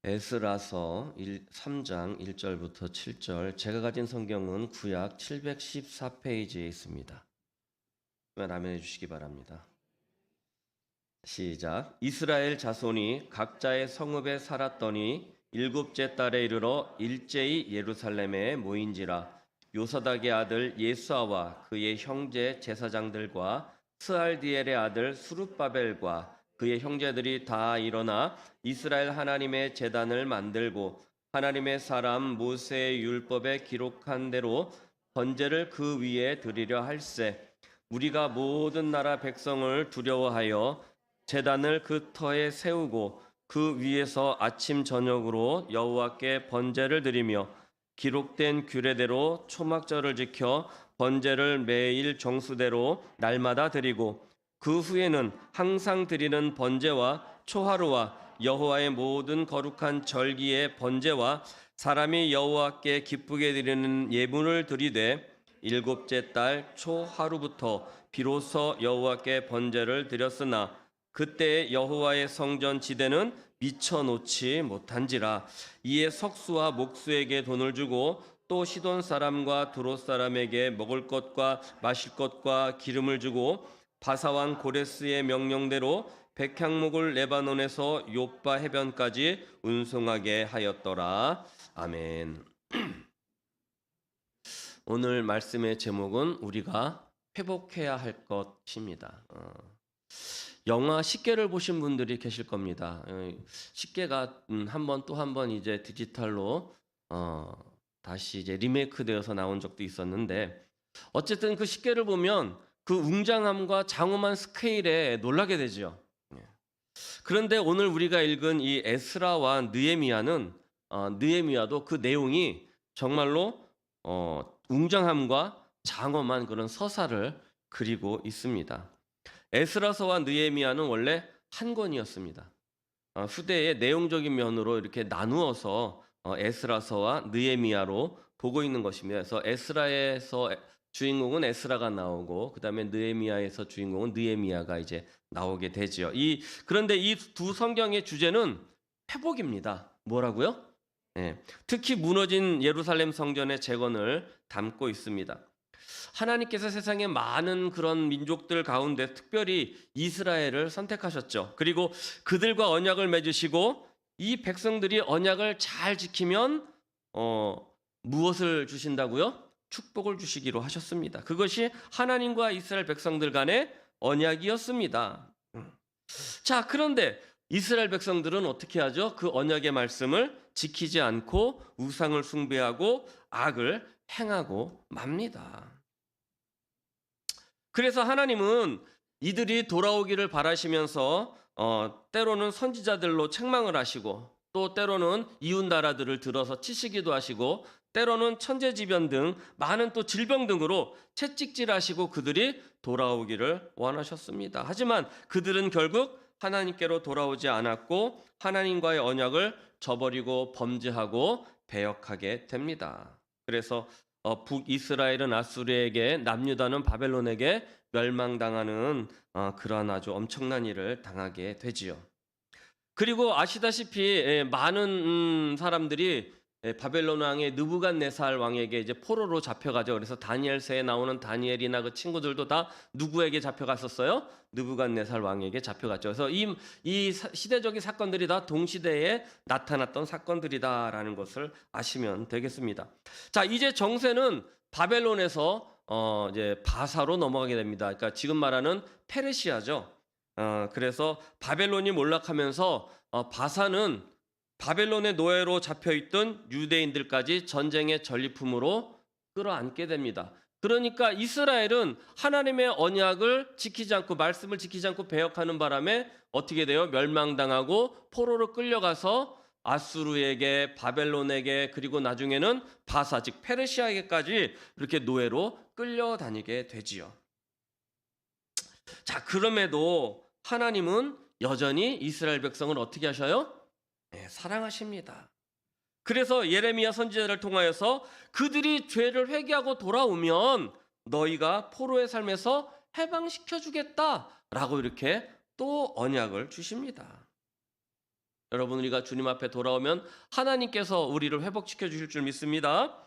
에스라서 3장 1절부터 7절. 제가 가진 성경은 구약 714페이지에 있습니다. 아멘해 주시기 바랍니다. 시작. 이스라엘 자손이 각자의 성읍에 살았더니 일곱째 달에 이르러 일제히 예루살렘에 모인지라. 요사닥의 아들 예수아와 그의 형제 제사장들과 스알디엘의 아들 수룹바벨과 그의 형제들이 다 일어나 이스라엘 하나님의 제단을 만들고 하나님의 사람 모세의 율법에 기록한 대로 번제를 그 위에 드리려 할세. 우리가 모든 나라 백성을 두려워하여 제단을 그 터에 세우고 그 위에서 아침 저녁으로 여호와께 번제를 드리며 기록된 규례대로 초막절을 지켜 번제를 매일 정수대로 날마다 드리고 그 후에는 항상 드리는 번제와 초하루와 여호와의 모든 거룩한 절기의 번제와 사람이 여호와께 기쁘게 드리는 예물을 드리되 일곱째 달 초하루부터 비로소 여호와께 번제를 드렸으나 그때 여호와의 성전 지대는 미쳐놓지 못한지라. 이에 석수와 목수에게 돈을 주고 또 시돈 사람과 두롯 사람에게 먹을 것과 마실 것과 기름을 주고 바사왕 고레스의 명령대로 백향목을 레바논에서 욥바 해변까지 운송하게 하였더라. 아멘. 오늘 말씀의 제목은 우리가 회복해야 할 것입니다. 영화 십계를 보신 분들이 계실 겁니다. 십계가 한 번 또 한 번 이제 디지털로 다시 이제 리메이크되어서 나온 적도 있었는데, 어쨌든 그 십계를 보면 그 웅장함과 장엄한 스케일에 놀라게 되죠. 그런데 오늘 우리가 읽은 이 에스라와 느헤미야는 느헤미야도 그 내용이 정말로 웅장함과 장엄한 그런 서사를 그리고 있습니다. 에스라서와 느헤미야는 원래 한 권이었습니다. 후대의 내용적인 면으로 이렇게 나누어서 에스라서와 느헤미야로 보고 있는 것입니다. 그래서 에스라에서 주인공은 에스라가 나오고 그다음에 느헤미야에서 주인공은 느헤미야가 이제 나오게 되지요. 그런데 이 두 성경의 주제는 회복입니다. 뭐라고요? 특히 무너진 예루살렘 성전의 재건을 담고 있습니다. 하나님께서 세상에 많은 그런 민족들 가운데 특별히 이스라엘을 선택하셨죠. 그리고 그들과 언약을 맺으시고 이 백성들이 언약을 잘 지키면 무엇을 주신다고요? 축복을 주시기로 하셨습니다. 그것이 하나님과 이스라엘 백성들 간의 언약이었습니다. 자, 그런데 이스라엘 백성들은 어떻게 하죠? 그 언약의 말씀을 지키지 않고 우상을 숭배하고 악을 행하고 맙니다. 그래서 하나님은 이들이 돌아오기를 바라시면서 때로는 선지자들로 책망을 하시고 또 때로는 이웃 나라들을 들어서 치시기도 하시고 때로는 천재지변 등 많은 또 질병 등으로 채찍질하시고 그들이 돌아오기를 원하셨습니다. 하지만 그들은 결국 하나님께로 돌아오지 않았고 하나님과의 언약을 저버리고 범죄하고 배역하게 됩니다. 그래서 북이스라엘은 아수르에게, 남유다는 바벨론에게 멸망당하는 그러한 아주 엄청난 일을 당하게 되지요. 그리고 아시다시피 많은 사람들이 바벨론 왕의 느부갓네살 왕에게 이제 포로로 잡혀가죠. 그래서 다니엘서에 나오는 다니엘이나 그 친구들도 다 누구에게 잡혀갔었어요? 느부갓네살 왕에게 잡혀갔죠. 그래서 이 시대적인 사건들이 다 동시대에 나타났던 사건들이다라는 것을 아시면 되겠습니다. 자, 이제 정세는 바벨론에서 이제 바사로 넘어가게 됩니다. 그러니까 지금 말하는 페르시아죠. 그래서 바벨론이 몰락하면서 바사는 바벨론의 노예로 잡혀있던 유대인들까지 전쟁의 전리품으로 끌어안게 됩니다. 그러니까 이스라엘은 하나님의 언약을 지키지 않고 말씀을 지키지 않고 배역하는 바람에 어떻게 돼요? 멸망당하고 포로로 끌려가서 아수르에게, 바벨론에게, 그리고 나중에는 바사 즉 페르시아에게까지 이렇게 노예로 끌려다니게 되지요. 자, 그럼에도 하나님은 여전히 이스라엘 백성을 어떻게 하셔요? 사랑하십니다. 그래서 예레미야 선지자를 통하여서 그들이 죄를 회개하고 돌아오면 너희가 포로의 삶에서 해방시켜 주겠다라고 이렇게 또 언약을 주십니다. 여러분, 우리가 주님 앞에 돌아오면 하나님께서 우리를 회복시켜 주실 줄 믿습니다.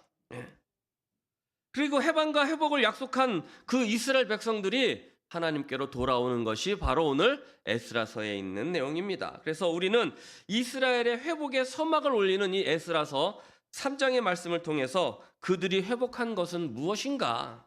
그리고 해방과 회복을 약속한 그 이스라엘 백성들이 하나님께로 돌아오는 것이 바로 오늘 에스라서에 있는 내용입니다. 그래서 우리는 이스라엘의 회복의 서막을 올리는 이 에스라서 3장의 말씀을 통해서 그들이 회복한 것은 무엇인가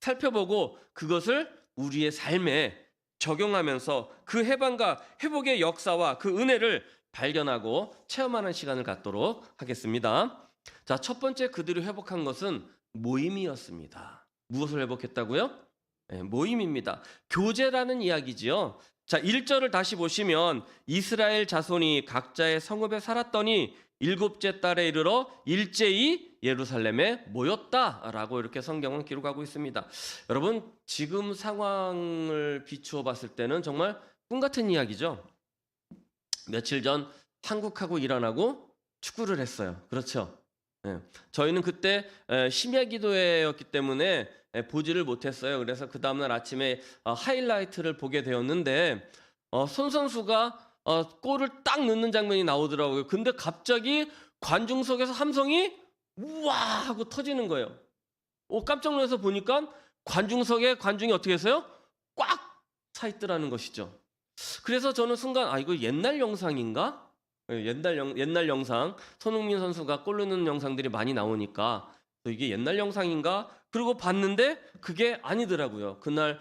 살펴보고 그것을 우리의 삶에 적용하면서 그 해방과 회복의 역사와 그 은혜를 발견하고 체험하는 시간을 갖도록 하겠습니다. 자, 첫 번째 그들이 회복한 것은 모임이었습니다. 무엇을 회복했다고요? 네, 모임입니다. 교제라는 이야기지요. 자, 1절을 다시 보시면 이스라엘 자손이 각자의 성읍에 살았더니 7째 달에 이르러 일제히 예루살렘에 모였다라고 이렇게 성경은 기록하고 있습니다. 여러분, 지금 상황을 비추어 봤을 때는 정말 꿈 같은 이야기죠. 며칠 전 한국하고 이란하고 축구를 했어요. 그렇죠? 네. 저희는 그때 심야 기도회였기 때문에 보지를 못했어요. 그래서 그 다음날 아침에 하이라이트를 보게 되었는데 손 선수가 골을 딱 넣는 장면이 나오더라고요. 근데 갑자기 관중석에서 함성이 우와 하고 터지는 거예요. 깜짝 놀라서 보니까 관중석에 관중이 어떻게 했어요? 꽉 차 있더라는 것이죠. 그래서 저는 순간 이거 옛날 영상인가? 옛날 영상, 손흥민 선수가 골 넣는 영상들이 많이 나오니까 이게 옛날 영상인가? 그리고 봤는데 그게 아니더라고요. 그날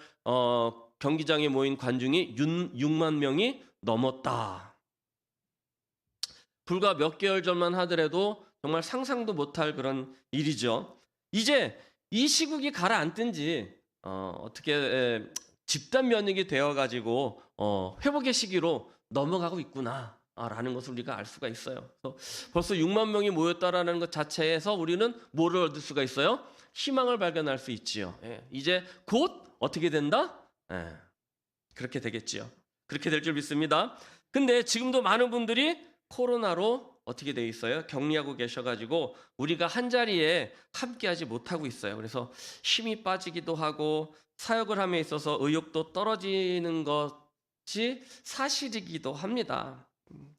경기장에 모인 관중이 6만 명이 넘었다. 불과 몇 개월 전만 하더라도 정말 상상도 못할 그런 일이죠. 이제 이 시국이 가라앉든지 어떻게 집단 면역이 되어가지고 회복의 시기로 넘어가고 있구나. 라는 것을 우리가 알 수가 있어요. 벌써 6만 명이 모였다라는 것 자체에서 우리는 뭐를 얻을 수가 있어요? 희망을 발견할 수 있지요. 이제 곧 어떻게 된다? 그렇게 되겠지요. 그렇게 될 줄 믿습니다. 근데 지금도 많은 분들이 코로나로 어떻게 돼 있어요? 격리하고 계셔가지고 우리가 한 자리에 함께하지 못하고 있어요. 그래서 힘이 빠지기도 하고 사역을 함에 있어서 의욕도 떨어지는 것이 사실이기도 합니다.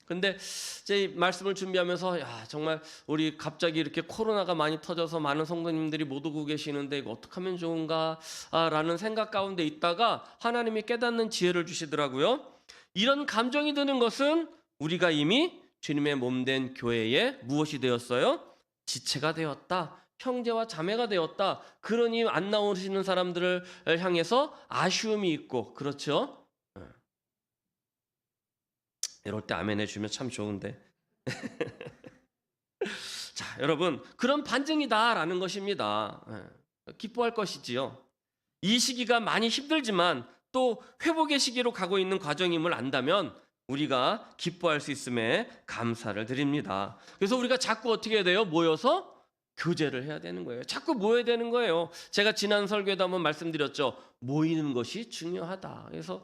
근데 제 말씀을 준비하면서 정말 우리 갑자기 이렇게 코로나가 많이 터져서 많은 성도님들이 못 오고 계시는데 이거 어떻게 하면 좋은가 라는 생각 가운데 있다가 하나님이 깨닫는 지혜를 주시더라고요. 이런 감정이 드는 것은 우리가 이미 주님의 몸된 교회에 무엇이 되었어요? 지체가 되었다. 형제와 자매가 되었다. 그러니 안 나오시는 사람들을 향해서 아쉬움이 있고, 그렇죠? 이럴 때 아멘 해주면 참 좋은데. 자, 여러분, 그런 반증이다라는 것입니다. 기뻐할 것이지요. 이 시기가 많이 힘들지만 또 회복의 시기로 가고 있는 과정임을 안다면 우리가 기뻐할 수 있음에 감사를 드립니다. 그래서 우리가 자꾸 어떻게 해야 돼요? 모여서 교제를 해야 되는 거예요. 자꾸 모여야 되는 거예요. 제가 지난 설교에도 한번 말씀드렸죠. 모이는 것이 중요하다. 그래서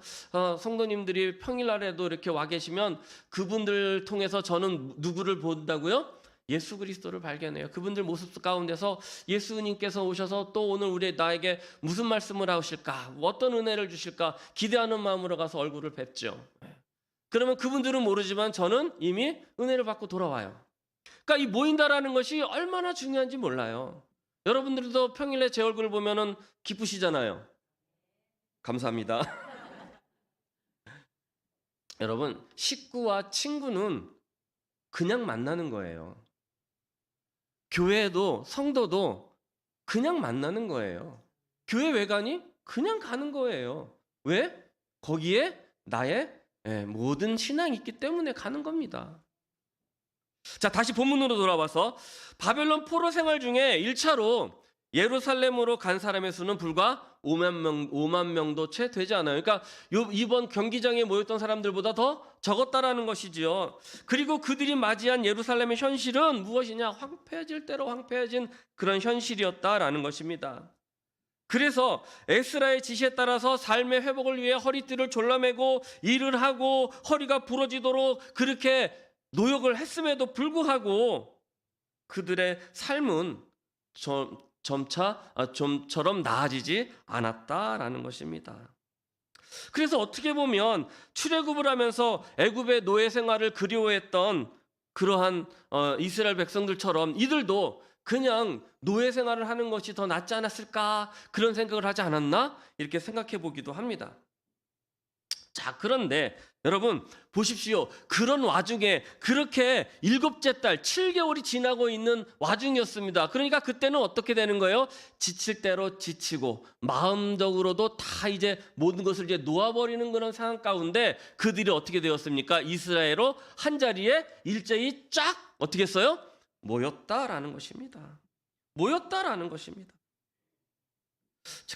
성도님들이 평일날에도 이렇게 와 계시면 그분들 통해서 저는 누구를 본다고요? 예수 그리스도를 발견해요. 그분들 모습 가운데서 예수님께서 오셔서 또 오늘 나에게 무슨 말씀을 하실까? 어떤 은혜를 주실까? 기대하는 마음으로 가서 얼굴을 뵙죠. 그러면 그분들은 모르지만 저는 이미 은혜를 받고 돌아와요. 그러니까 이 모인다라는 것이 얼마나 중요한지 몰라요. 여러분들도 평일에 제 얼굴을 보면은 기쁘시잖아요. 감사합니다. 여러분, 식구와 친구는 그냥 만나는 거예요. 교회도 성도도 그냥 만나는 거예요. 교회 왜 가니? 그냥 가는 거예요. 왜? 거기에 나의 모든 신앙이 있기 때문에 가는 겁니다. 자, 다시 본문으로 돌아와서 바벨론 포로 생활 중에 1차로 예루살렘으로 간 사람의 수는 불과 5만 명도 채 되지 않아요. 그러니까 이번 경기장에 모였던 사람들보다 더 적었다라는 것이지요. 그리고 그들이 맞이한 예루살렘의 현실은 무엇이냐? 황폐해질 대로 황폐해진 그런 현실이었다라는 것입니다. 그래서 에스라의 지시에 따라서 삶의 회복을 위해 허리띠를 졸라매고 일을 하고 허리가 부러지도록 그렇게 노력을 했음에도 불구하고 그들의 삶은 점차 좀처럼 나아지지 않았다라는 것입니다. 그래서 어떻게 보면 출애굽을 하면서 애굽의 노예 생활을 그리워했던 그러한 이스라엘 백성들처럼 이들도 그냥 노예 생활을 하는 것이 더 낫지 않았을까 그런 생각을 하지 않았나 이렇게 생각해 보기도 합니다. 자, 그런데 여러분 보십시오. 그런 와중에 그렇게 7째 달 7개월이 지나고 있는 와중이었습니다. 그러니까 그때는 어떻게 되는 거예요? 지칠 대로 지치고 마음적으로도 다 이제 모든 것을 이제 놓아버리는 그런 상황 가운데 그들이 어떻게 되었습니까? 이스라엘로 한 자리에 일제히 쫙 어떻게 했어요? 모였다라는 것입니다. 모였다라는 것입니다.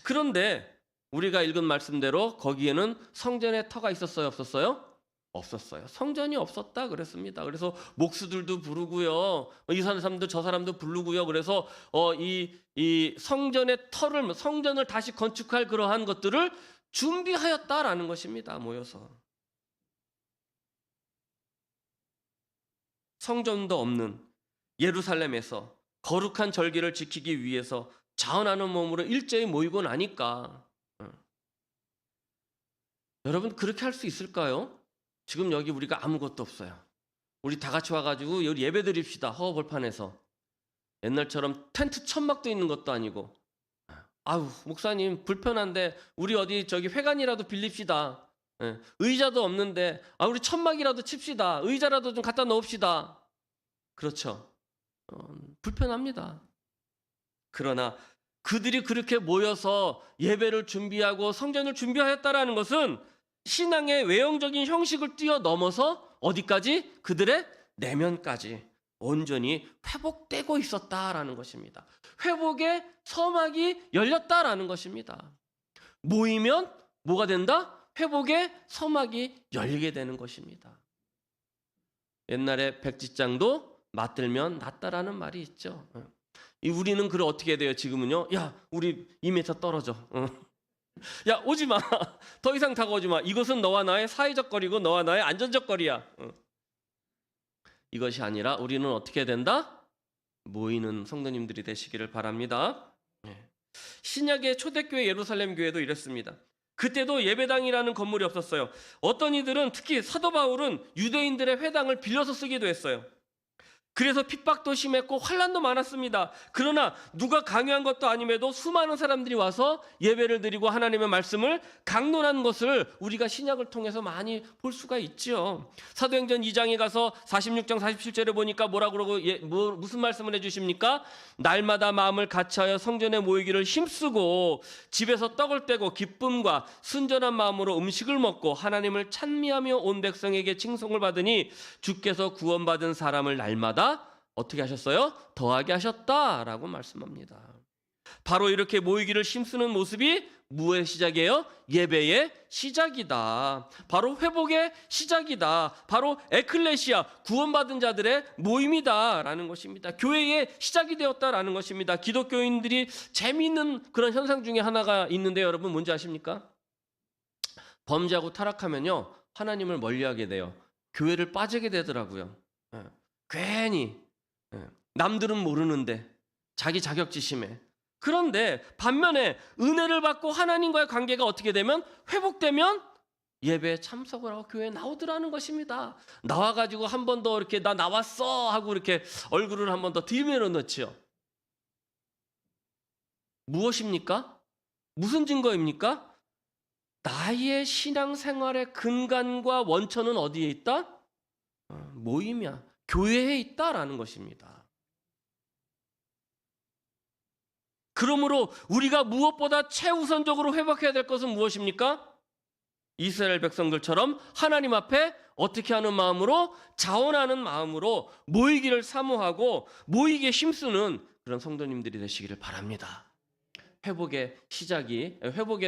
그런데 우리가 읽은 말씀대로 거기에는 성전의 터가 있었어요, 없었어요? 없었어요. 성전이 없었다 그랬습니다. 그래서 목수들도 부르고요, 이 사람도 저 사람도 부르고요. 그래서 이 성전의 터를, 성전을 다시 건축할 그러한 것들을 준비하였다라는 것입니다. 모여서 성전도 없는 예루살렘에서 거룩한 절기를 지키기 위해서 자원하는 몸으로 일제히 모이고 나니까 여러분 그렇게 할 수 있을까요? 지금 여기 우리가 아무것도 없어요. 우리 다 같이 와가지고 여기 예배 드립시다. 허허벌판에서. 옛날처럼 텐트 천막도 있는 것도 아니고, 아유 목사님 불편한데 우리 어디 저기 회관이라도 빌립시다. 의자도 없는데 우리 천막이라도 칩시다. 의자라도 좀 갖다 놓읍시다. 그렇죠. 불편합니다. 그러나 그들이 그렇게 모여서 예배를 준비하고 성전을 준비하였다라는 것은 신앙의 외형적인 형식을 뛰어넘어서 어디까지? 그들의 내면까지 온전히 회복되고 있었다라는 것입니다. 회복의 서막이 열렸다라는 것입니다. 모이면 뭐가 된다? 회복의 서막이 열리게 되는 것입니다. 옛날에 백지장도 맞들면 낫다라는 말이 있죠. 우리는 그걸 어떻게 해야 돼요? 지금은요. 야, 우리 2m 떨어져. 야, 오지 마. 더 이상 다가오지 마. 이것은 너와 나의 사회적 거리고 너와 나의 안전적 거리야. 이것이 아니라 우리는 어떻게 된다? 모이는 성도님들이 되시기를 바랍니다. 신약의 초대교회 예루살렘 교회도 이랬습니다. 그때도 예배당이라는 건물이 없었어요. 어떤 이들은 특히 사도 바울은 유대인들의 회당을 빌려서 쓰기도 했어요. 그래서 핍박도 심했고 환난도 많았습니다. 그러나 누가 강요한 것도 아님에도 수많은 사람들이 와서 예배를 드리고 하나님의 말씀을 강론한 것을 우리가 신약을 통해서 많이 볼 수가 있죠. 사도행전 2장에 가서 46장 47절에 보니까 뭐라 그러고 무슨 말씀을 해주십니까? 날마다 마음을 같이하여 성전에 모이기를 힘쓰고 집에서 떡을 떼고 기쁨과 순전한 마음으로 음식을 먹고 하나님을 찬미하며 온 백성에게 칭송을 받으니 주께서 구원받은 사람을 날마다 어떻게 하셨어요? 더하게 하셨다라고 말씀합니다. 바로 이렇게 모이기를 힘쓰는 모습이 무엇의 시작이에요? 예배의 시작이다. 바로 회복의 시작이다. 바로 에클레시아, 구원받은 자들의 모임이다라는 것입니다. 교회의 시작이 되었다라는 것입니다. 기독교인들이 재미있는 그런 현상 중에 하나가 있는데 여러분 뭔지 아십니까? 범죄하고 타락하면요 하나님을 멀리하게 돼요. 교회를 빠지게 되더라고요. 괜히 남들은 모르는데 자기 자격지심에. 그런데 반면에 은혜를 받고 하나님과의 관계가 어떻게 되면 회복되면 예배에 참석을 하고 교회에 나오더라는 것입니다. 나와가지고 한 번 더 이렇게 나 나왔어 하고 이렇게 얼굴을 한 번 더 들이밀어 넣지요. 무엇입니까? 무슨 증거입니까? 나의 신앙생활의 근간과 원천은 어디에 있다? 모임이야. 교회에 있다라는 것입니다. 그러므로 우리가 무엇보다 최우선적으로 회복해야 될 것은 무엇입니까? 이스라엘 백성들처럼 하나님 앞에 어떻게 하는 마음으로? 자원하는 마음으로 모이기를 사모하고 모이기에 힘쓰는 그런 성도님들이 되시기를 바랍니다. 회복의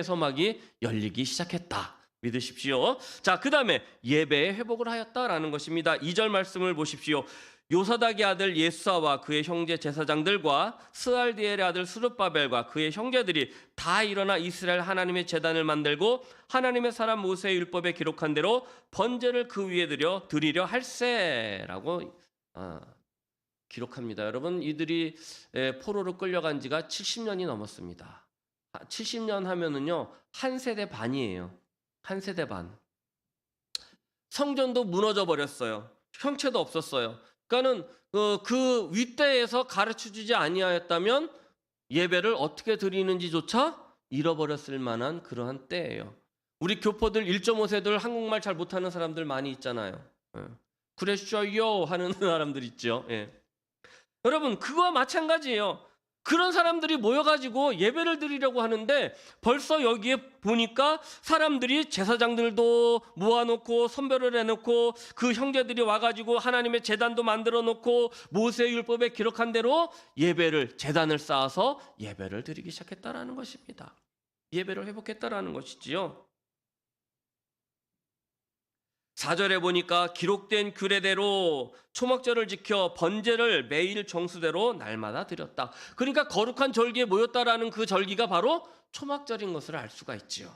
서막이 열리기 시작했다. 믿으십시오. 자, 그 다음에 예배에 회복을 하였다라는 것입니다. 2절 말씀을 보십시오. 요사닥의 아들 예수아와 그의 형제 제사장들과 스알디엘의 아들 스룹바벨과 그의 형제들이 다 일어나 이스라엘 하나님의 제단을 만들고 하나님의 사람 모세의 율법에 기록한 대로 번제를 그 위에 드리려 할세라고 기록합니다. 여러분, 이들이 포로로 끌려간 지가 70년이 넘었습니다. 70년 하면은요 한 세대 반이에요. 한 세대 반. 성전도 무너져 버렸어요. 형체도 없었어요. 그러니까는 그 윗대에서 가르쳐주지 아니하였다면 예배를 어떻게 드리는지조차 잃어버렸을 만한 그러한 때예요. 우리 교포들 1.5세들 한국말 잘 못하는 사람들 많이 있잖아요. 그랬어요 하는 사람들 있죠. 예. 여러분 그거와 마찬가지예요. 그런 사람들이 모여가지고 예배를 드리려고 하는데 벌써 여기에 보니까 사람들이 제사장들도 모아놓고 선별을 해놓고 그 형제들이 와가지고 하나님의 제단도 만들어 놓고 모세율법에 기록한 대로 예배를 제단을 쌓아서 예배를 드리기 시작했다라는 것입니다. 예배를 회복했다라는 것이지요. 4절에 보니까 기록된 규례대로 초막절을 지켜 번제를 매일 정수대로 날마다 드렸다. 그러니까 거룩한 절기에 모였다라는 그 절기가 바로 초막절인 것을 알 수가 있지요.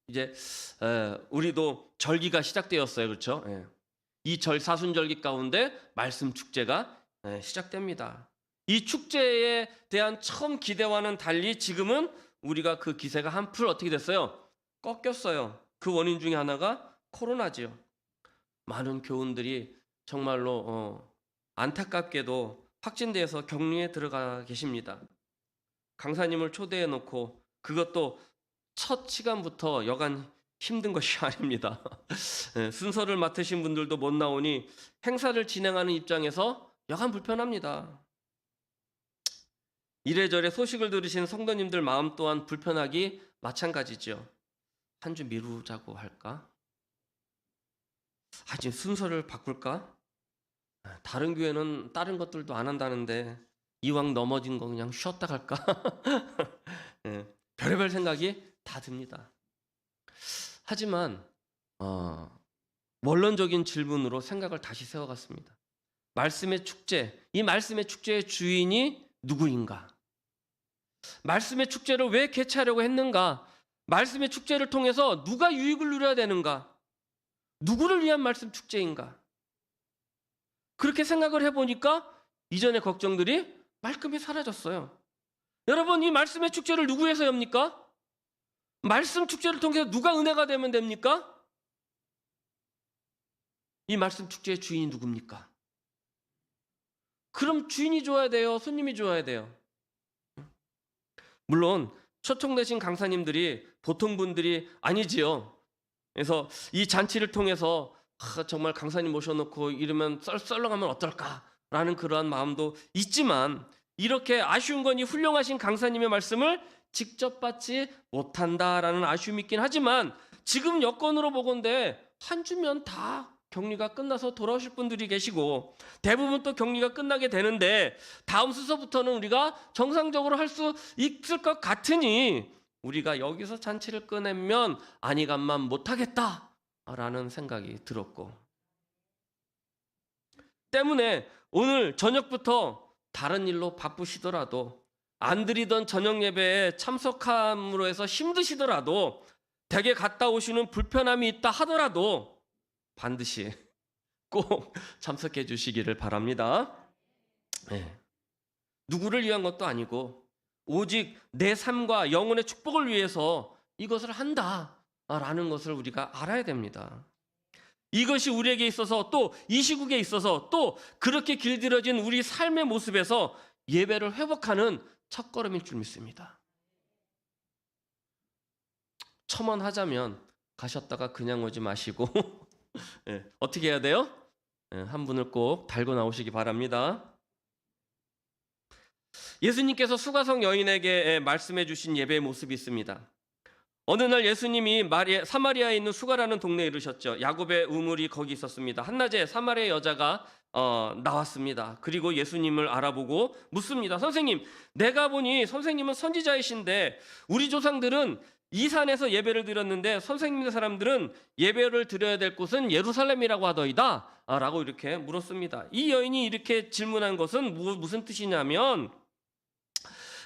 이제 우리도 절기가 시작되었어요. 그렇죠? 이 사순절기 가운데 말씀 축제가 시작됩니다. 이 축제에 대한 처음 기대와는 달리 지금은 우리가 그 기세가 한풀 어떻게 됐어요? 꺾였어요. 그 원인 중에 하나가 코로나지요. 많은 교우들이 정말로 안타깝게도 확진돼서 격리에 들어가 계십니다. 강사님을 초대해 놓고 그것도 첫 시간부터 여간 힘든 것이 아닙니다. 순서를 맡으신 분들도 못 나오니 행사를 진행하는 입장에서 여간 불편합니다. 이래저래 소식을 들으신 성도님들 마음 또한 불편하기 마찬가지죠. 한 주 미루자고 할까? 지금 순서를 바꿀까? 다른 교회는 다른 것들도 안 한다는데 이왕 넘어진 거 그냥 쉬었다 갈까? 별의별 생각이 다 듭니다. 하지만 원론적인 질문으로 생각을 다시 세워갔습니다. 말씀의 축제, 이 말씀의 축제의 주인이 누구인가? 말씀의 축제를 왜 개최하려고 했는가? 말씀의 축제를 통해서 누가 유익을 누려야 되는가? 누구를 위한 말씀 축제인가? 그렇게 생각을 해보니까 이전의 걱정들이 말끔히 사라졌어요. 여러분, 이 말씀의 축제를 누구 위해서 엽니까? 말씀 축제를 통해서 누가 은혜가 되면 됩니까? 이 말씀 축제의 주인이 누굽니까? 그럼 주인이 좋아야 돼요? 손님이 좋아야 돼요? 물론 초청되신 강사님들이 보통 분들이 아니지요. 그래서 이 잔치를 통해서 정말 강사님 모셔놓고 이러면 썰렁하면 어떨까라는 그러한 마음도 있지만 이렇게 아쉬운 건 이 훌륭하신 강사님의 말씀을 직접 받지 못한다라는 아쉬움이 있긴 하지만 지금 여건으로 보건대 한 주면 다 격리가 끝나서 돌아오실 분들이 계시고 대부분 또 격리가 끝나게 되는데 다음 수서부터는 우리가 정상적으로 할 수 있을 것 같으니 우리가 여기서 잔치를 꺼내면 안이감만 못하겠다라는 생각이 들었고 때문에 오늘 저녁부터 다른 일로 바쁘시더라도 안 드리던 저녁 예배에 참석함으로 해서 힘드시더라도 댁에 갔다 오시는 불편함이 있다 하더라도 반드시 꼭 참석해 주시기를 바랍니다. 누구를 위한 것도 아니고 오직 내 삶과 영혼의 축복을 위해서 이것을 한다라는 것을 우리가 알아야 됩니다. 이것이 우리에게 있어서 또 이 시국에 있어서 또 그렇게 길들여진 우리 삶의 모습에서 예배를 회복하는 첫걸음일 줄 믿습니다. 첨언하자면 가셨다가 그냥 오지 마시고 어떻게 해야 돼요? 한 분을 꼭 달고 나오시기 바랍니다. 예수님께서 수가성 여인에게 말씀해 주신 예배의 모습이 있습니다. 어느 날 예수님이 사마리아에 있는 수가라는 동네에 이르셨죠. 야곱의 우물이 거기 있었습니다. 한낮에 사마리아 여자가 나왔습니다. 그리고 예수님을 알아보고 묻습니다. 선생님, 내가 보니 선생님은 선지자이신데 우리 조상들은 이 산에서 예배를 드렸는데 선생님의 사람들은 예배를 드려야 될 곳은 예루살렘이라고 하더이다 라고 이렇게 물었습니다. 이 여인이 이렇게 질문한 것은 무슨 뜻이냐면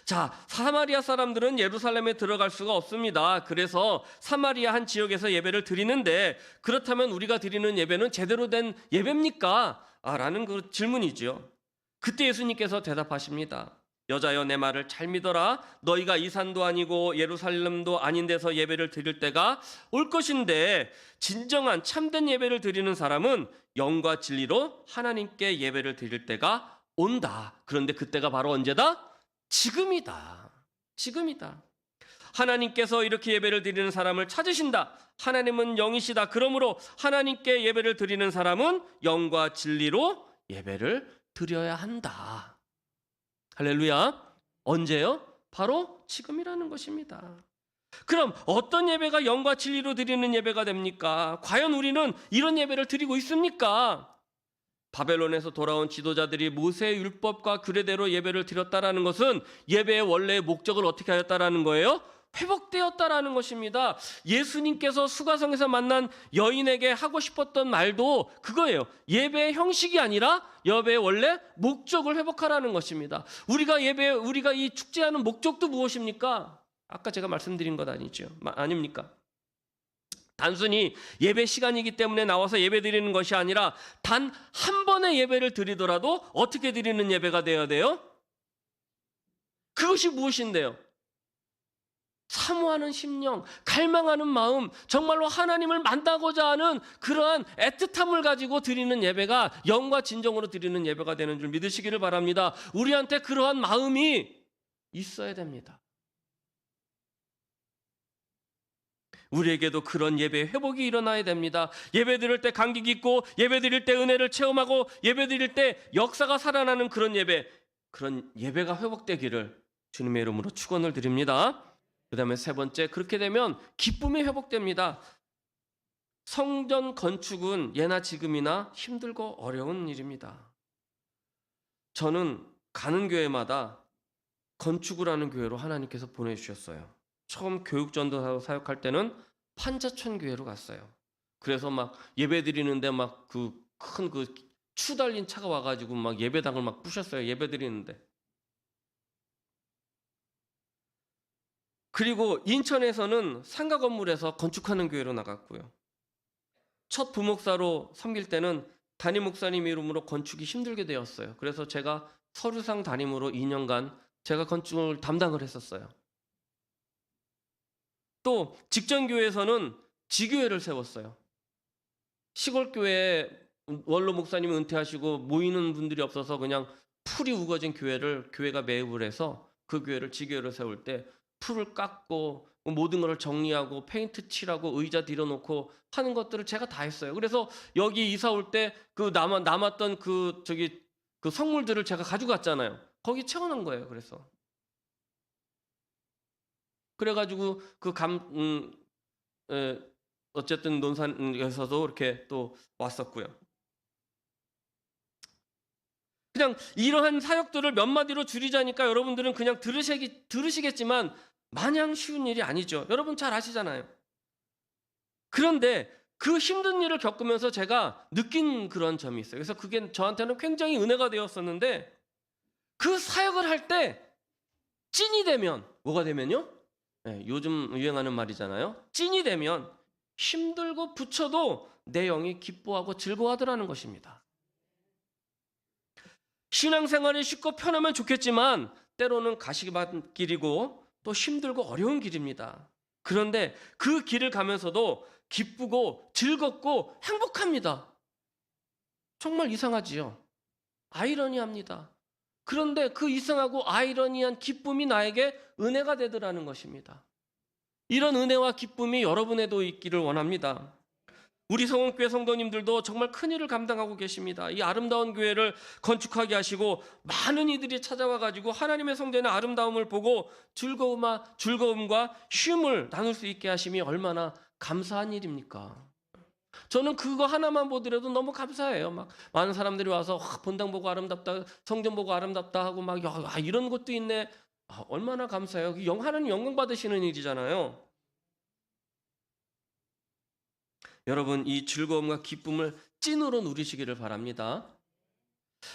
자, 사마리아 사람들은 예루살렘에 들어갈 수가 없습니다. 그래서 사마리아 한 지역에서 예배를 드리는데 그렇다면 우리가 드리는 예배는 제대로 된 예배입니까? 라는 그 질문이죠. 그때 예수님께서 대답하십니다. 여자여 내 말을 잘 믿어라. 너희가 이 산도 아니고 예루살렘도 아닌 데서 예배를 드릴 때가 올 것인데 진정한 참된 예배를 드리는 사람은 영과 진리로 하나님께 예배를 드릴 때가 온다. 그런데 그때가 바로 언제다? 지금이다. 지금이다. 하나님께서 이렇게 예배를 드리는 사람을 찾으신다. 하나님은 영이시다. 그러므로 하나님께 예배를 드리는 사람은 영과 진리로 예배를 드려야 한다. 할렐루야. 언제요? 바로 지금이라는 것입니다. 그럼 어떤 예배가 영과 진리로 드리는 예배가 됩니까? 과연 우리는 이런 예배를 드리고 있습니까? 바벨론에서 돌아온 지도자들이 모세의 율법과 규례대로 예배를 드렸다라는 것은 예배의 원래의 목적을 어떻게 하였다라는 거예요? 회복되었다라는 것입니다. 예수님께서 수가성에서 만난 여인에게 하고 싶었던 말도 그거예요. 예배의 형식이 아니라 예배의 원래 목적을 회복하라는 것입니다. 우리가 이 축제하는 목적도 무엇입니까? 아까 제가 말씀드린 것 아닙니까? 단순히 예배 시간이기 때문에 나와서 예배 드리는 것이 아니라 단 한 번의 예배를 드리더라도 어떻게 드리는 예배가 되어야 돼요? 그것이 무엇인데요? 사모하는 심령, 갈망하는 마음, 정말로 하나님을 만나고자 하는 그러한 애틋함을 가지고 드리는 예배가 영과 진정으로 드리는 예배가 되는 줄 믿으시기를 바랍니다. 우리한테 그러한 마음이 있어야 됩니다. 우리에게도 그런 예배의 회복이 일어나야 됩니다. 예배 드릴 때 감기 깊고 예배 드릴 때 은혜를 체험하고 예배 드릴 때 역사가 살아나는 그런 예배가 회복되기를 주님의 이름으로 축원을 드립니다. 그 다음에 세 번째, 그렇게 되면 기쁨이 회복됩니다. 성전 건축은 예나 지금이나 힘들고 어려운 일입니다. 저는 가는 교회마다 건축을 하는 교회로 하나님께서 보내주셨어요. 처음 교육전도사로 사역할 때는 판자촌 교회로 갔어요. 그래서 막 예배 드리는데 막 큰 추 달린 차가 와가지고 막 예배당을 막 부셨어요. 예배 드리는데. 그리고 인천에서는 상가 건물에서 건축하는 교회로 나갔고요. 첫 부목사로 섬길 때는 담임 목사님 이름으로 건축이 힘들게 되었어요. 그래서 제가 서류상 담임으로 2년간 제가 건축을 담당을 했었어요. 또 직전교회에서는 지교회를 세웠어요. 시골교회에 원로 목사님이 은퇴하시고 모이는 분들이 없어서 그냥 풀이 우거진 교회가 매입을 해서 그 교회를 지교회로 세울 때 풀을 깎고 모든 것을 정리하고 페인트 칠하고 의자 들여놓고 하는 것들을 제가 다 했어요. 그래서 여기 이사 올 때 그 남았던 그 성물들을 제가 가지고 갔잖아요. 거기 채워놓은 거예요. 그래가지고 어쨌든 논산에서도 이렇게 또 왔었고요. 그냥 이러한 사역들을 몇 마디로 줄이자니까 여러분들은 그냥 들으시겠지만 마냥 쉬운 일이 아니죠. 여러분 잘 아시잖아요. 그런데 그 힘든 일을 겪으면서 제가 느낀 그런 점이 있어요. 그래서 그게 저한테는 굉장히 은혜가 되었었는데 그 사역을 할 때 찐이 되면 뭐가 되면요? 네, 요즘 유행하는 말이잖아요. 찐이 되면 힘들고 부쳐도 내 영이 기뻐하고 즐거워하더라는 것입니다. 신앙생활이 쉽고 편하면 좋겠지만 때로는 가시밭 길이고 또 힘들고 어려운 길입니다. 그런데 그 길을 가면서도 기쁘고 즐겁고 행복합니다. 정말 이상하지요? 아이러니합니다. 그런데 그 이상하고 아이러니한 기쁨이 나에게 은혜가 되더라는 것입니다. 이런 은혜와 기쁨이 여러분에도 있기를 원합니다. 우리 성원교회 성도님들도 정말 큰 일을 감당하고 계십니다. 이 아름다운 교회를 건축하게 하시고 많은 이들이 찾아와가지고 하나님의 성전의 아름다움을 보고 즐거움과 쉼을 나눌 수 있게 하심이 얼마나 감사한 일입니까? 저는 그거 하나만 보더라도 너무 감사해요. 막 많은 사람들이 와서 본당 보고 아름답다, 성전 보고 아름답다 하고 막 이런 것도 있네. 얼마나 감사해요. 하나님 영광 받으시는 일이잖아요. 여러분 이 즐거움과 기쁨을 찐으로 누리시기를 바랍니다.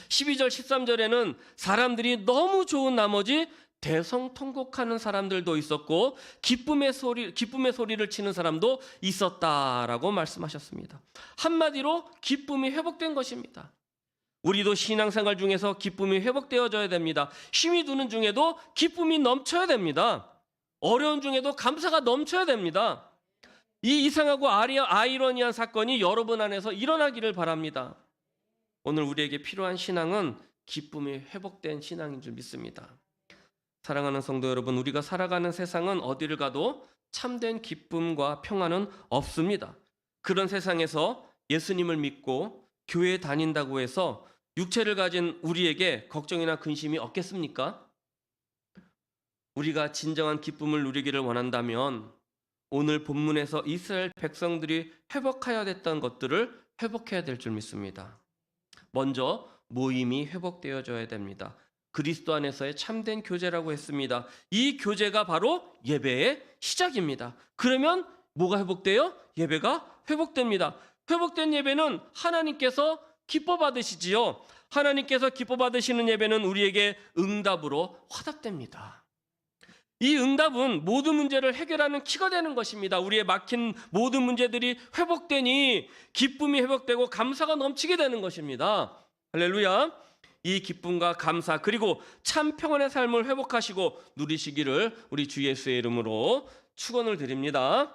12절 13절에는 사람들이 너무 좋은 나머지 대성통곡하는 사람들도 있었고 기쁨의 소리를 치는 사람도 있었다라고 말씀하셨습니다. 한마디로 기쁨이 회복된 것입니다. 우리도 신앙생활 중에서 기쁨이 회복되어져야 됩니다. 힘이 드는 중에도 기쁨이 넘쳐야 됩니다. 어려운 중에도 감사가 넘쳐야 됩니다. 이 이상하고 아이러니한 사건이 여러분 안에서 일어나기를 바랍니다. 오늘 우리에게 필요한 신앙은 기쁨이 회복된 신앙인 줄 믿습니다. 사랑하는 성도 여러분, 우리가 살아가는 세상은 어디를 가도 참된 기쁨과 평안은 없습니다. 그런 세상에서 예수님을 믿고 교회에 다닌다고 해서 육체를 가진 우리에게 걱정이나 근심이 없겠습니까? 우리가 진정한 기쁨을 누리기를 원한다면 오늘 본문에서 이스라엘 백성들이 회복해야 됐던 것들을 회복해야 될 줄 믿습니다. 먼저 모임이 회복되어져야 됩니다. 그리스도 안에서의 참된 교제라고 했습니다. 이 교제가 바로 예배의 시작입니다. 그러면 뭐가 회복돼요? 예배가 회복됩니다. 회복된 예배는 하나님께서 기뻐 받으시지요. 하나님께서 기뻐 받으시는 예배는 우리에게 응답으로 화답됩니다. 이 응답은 모든 문제를 해결하는 키가 되는 것입니다. 우리의 막힌 모든 문제들이 회복되니 기쁨이 회복되고 감사가 넘치게 되는 것입니다. 할렐루야. 이 기쁨과 감사 그리고 참 평안의 삶을 회복하시고 누리시기를 우리 주 예수의 이름으로 축원을 드립니다.